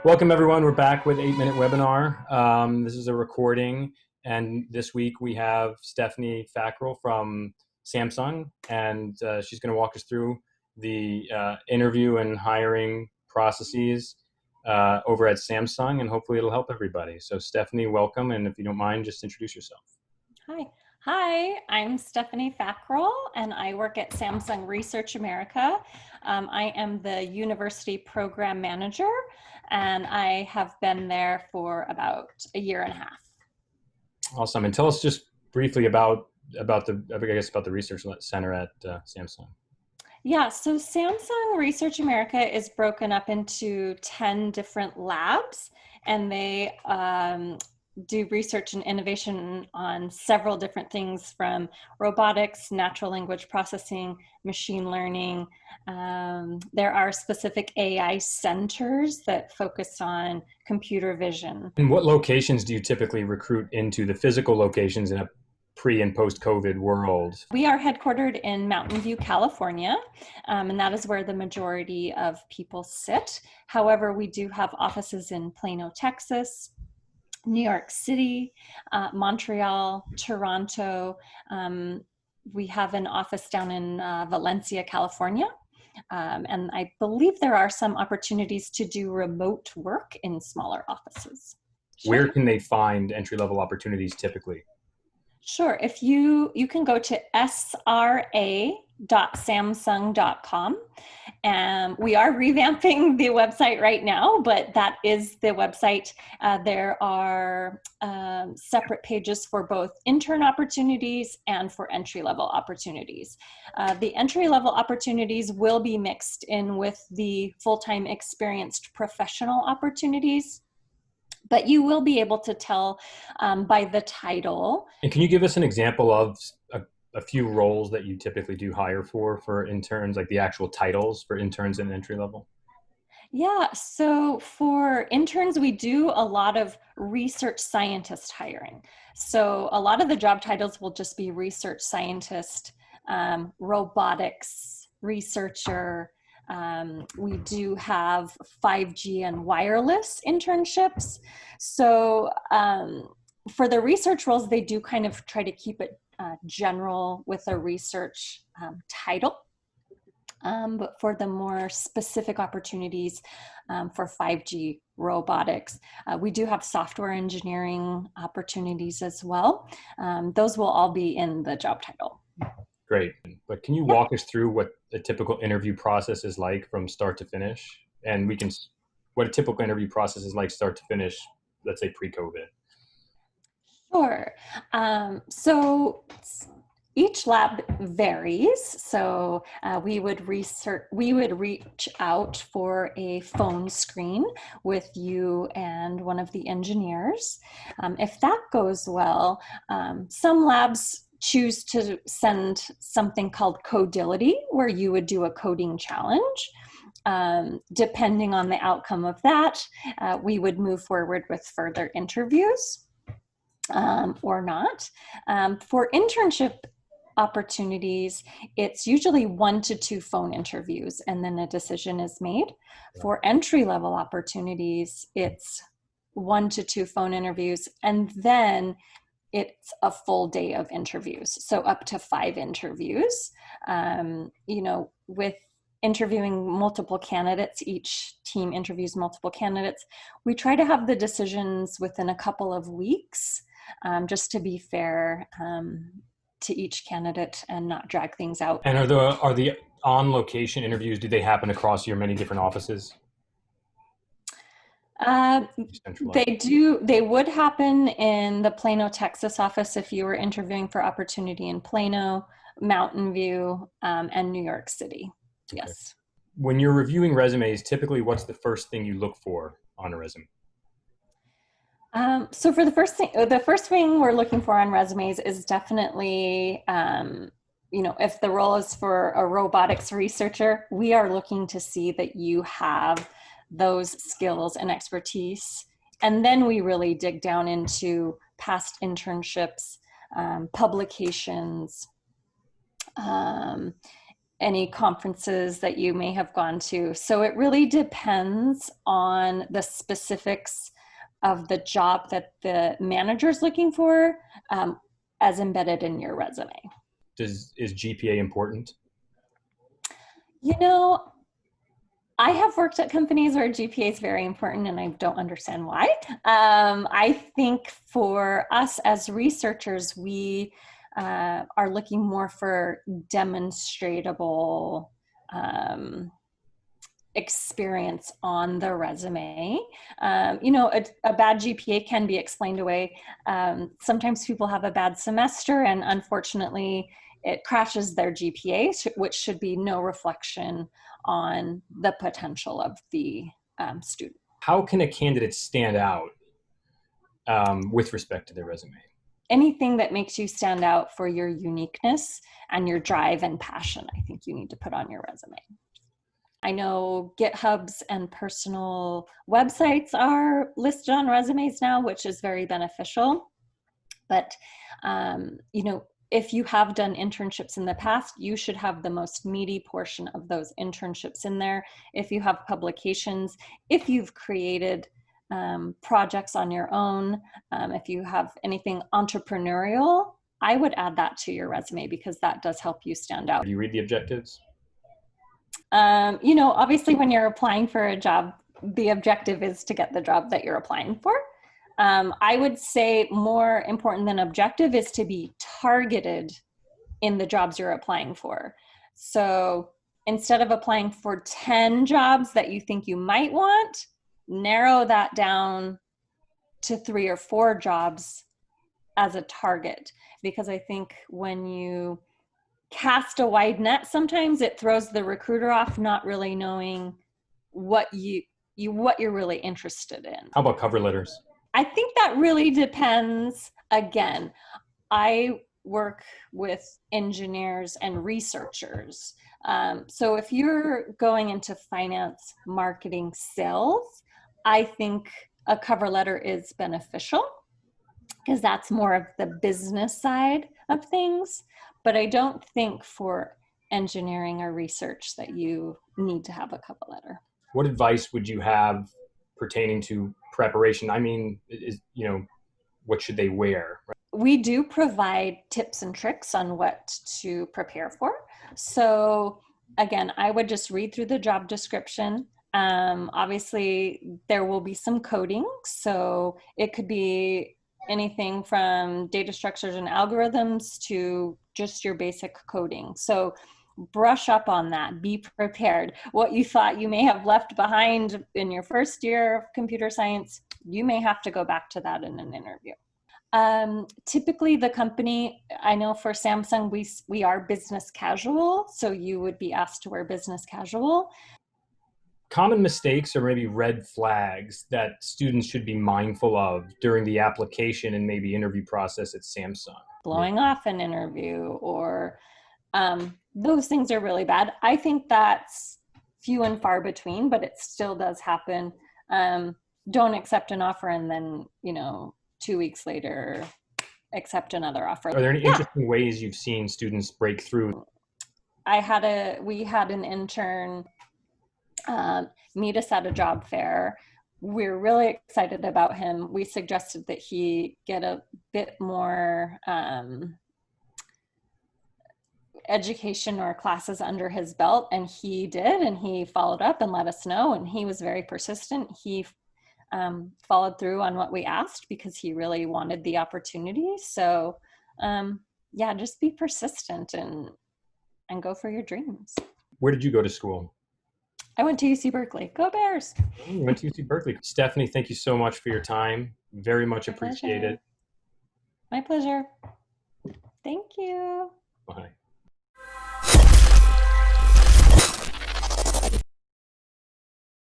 Welcome everyone, we're back with 8-minute webinar. This is a recording, and this week we have Stephanie Fackrell from Samsung, and she's going to walk us through the interview and hiring processes over at Samsung, and hopefully it'll help everybody. So Stephanie, welcome, and if you don't mind, just introduce yourself. Hi, I'm Stephanie Fackrell, and I work at Samsung Research America. I am the University Program Manager, and I have been there for about a year and a half. Awesome, and tell us just briefly about the Research Center at Samsung. Yeah, so Samsung Research America is broken up into 10 different labs, and they do research and innovation on several different things, from robotics, natural language processing, machine learning. There are specific AI centers that focus on computer vision. And what locations do you typically recruit into, the physical locations in a pre and post-COVID world? We are headquartered in Mountain View, California, and that is where the majority of people sit. However, we do have offices in Plano, Texas, New York City, Montreal, Toronto. We have an office down in Valencia, California. And I believe there are some opportunities to do remote work in smaller offices. Sure. Where can they find entry-level opportunities typically? Sure. If you can go to sra.samsung.com, and we are revamping the website right now, but that is the website. There are separate pages for both intern opportunities and for entry-level opportunities. The entry-level opportunities will be mixed in with the full-time experienced professional opportunities, but you will be able to tell by the title. And can you give us an example of a few roles that you typically do hire for interns, like the actual titles for interns and entry level? Yeah, so for interns, we do a lot of research scientist hiring. So a lot of the job titles will just be research scientist, robotics researcher. We do have 5G and wireless internships. So for the research roles, they do kind of try to keep it general with a research title. But for the more specific opportunities for 5G robotics, we do have software engineering opportunities as well. Those will all be in the job title. Great. But can you walk us through what a typical interview process is like from start to finish? And what a typical interview process is like start to finish, let's say pre-COVID. Sure. So each lab varies. So we would reach out for a phone screen with you and one of the engineers. If that goes well, some labs choose to send something called Codility, where you would do a coding challenge. Depending on the outcome of that, we would move forward with further interviews or not. For internship opportunities, it's usually 1 to 2 phone interviews, and then a decision is made. For entry-level opportunities, it's 1 to 2 phone interviews, and then it's a full day of interviews, so up to 5 interviews. With interviewing multiple candidates, each team interviews multiple candidates, we try to have the decisions within a couple of weeks, just to be fair to each candidate and not drag things out. And are the on-location interviews, do they happen across your many different offices? They would happen in the Plano, Texas office if you were interviewing for opportunity in Plano, Mountain View, and New York City. Okay. Yes. When you're reviewing resumes, typically what's the first thing you look for on a resume? So for the first thing we're looking for on resumes is definitely, if the role is for a robotics researcher, we are looking to see that you have those skills and expertise. And then we really dig down into past internships, publications, any conferences that you may have gone to. So it really depends on the specifics of the job that the manager's looking for, as embedded in your resume. Is GPA important? You know, I have worked at companies where GPA is very important, and I don't understand why. I think for us as researchers, we are looking more for demonstratable experience on the resume. A bad GPA can be explained away. Sometimes people have a bad semester, and unfortunately, it crashes their GPA, which should be no reflection on the potential of the student. How can a candidate stand out with respect to their resume? Anything that makes you stand out for your uniqueness and your drive and passion, I think you need to put on your resume. I know GitHubs and personal websites are listed on resumes now, which is very beneficial. But, if you have done internships in the past, you should have the most meaty portion of those internships in there. If you have publications, if you've created projects on your own, if you have anything entrepreneurial, I would add that to your resume because that does help you stand out. Do you read the objectives? Obviously when you're applying for a job, the objective is to get the job that you're applying for. I would say more important than objective is to be targeted in the jobs you're applying for. So instead of applying for 10 jobs that you think you might want, narrow that down to 3 or 4 jobs as a target. Because I think when you cast a wide net, sometimes it throws the recruiter off, not really knowing what you're really interested in. How about cover letters? I think that really depends. Again, I work with engineers and researchers. So if you're going into finance, marketing, sales, I think a cover letter is beneficial because that's more of the business side of things. But I don't think for engineering or research that you need to have a cover letter. What advice would you have pertaining to preparation? I mean, what should they wear? We do provide tips and tricks on what to prepare for. So again, I would just read through the job description. Obviously, there will be some coding. So it could be anything from data structures and algorithms to just your basic coding. So brush up on that, be prepared. What you thought you may have left behind in your first year of computer science, you may have to go back to that in an interview. Typically the company, I know for Samsung, we are business casual. So you would be asked to wear business casual. Common mistakes or maybe red flags that students should be mindful of during the application and maybe interview process at Samsung? Blowing off an interview or those things are really bad. I think that's few and far between, but it still does happen. Don't accept an offer and then, 2 weeks later, accept another offer. Are there any interesting ways you've seen students break through? We had an intern meet us at a job fair. We're really excited about him. We suggested that he get a bit more education or classes under his belt, and he did, and he followed up and let us know, and he was very persistent. He followed through on what we asked because he really wanted the opportunity. So just be persistent and go for your dreams. Where did you go to school? I went to UC Berkeley. Go Bears! You went to UC Berkeley. Stephanie, thank you so much for your time. Very much appreciated. My pleasure. Thank you. Bye.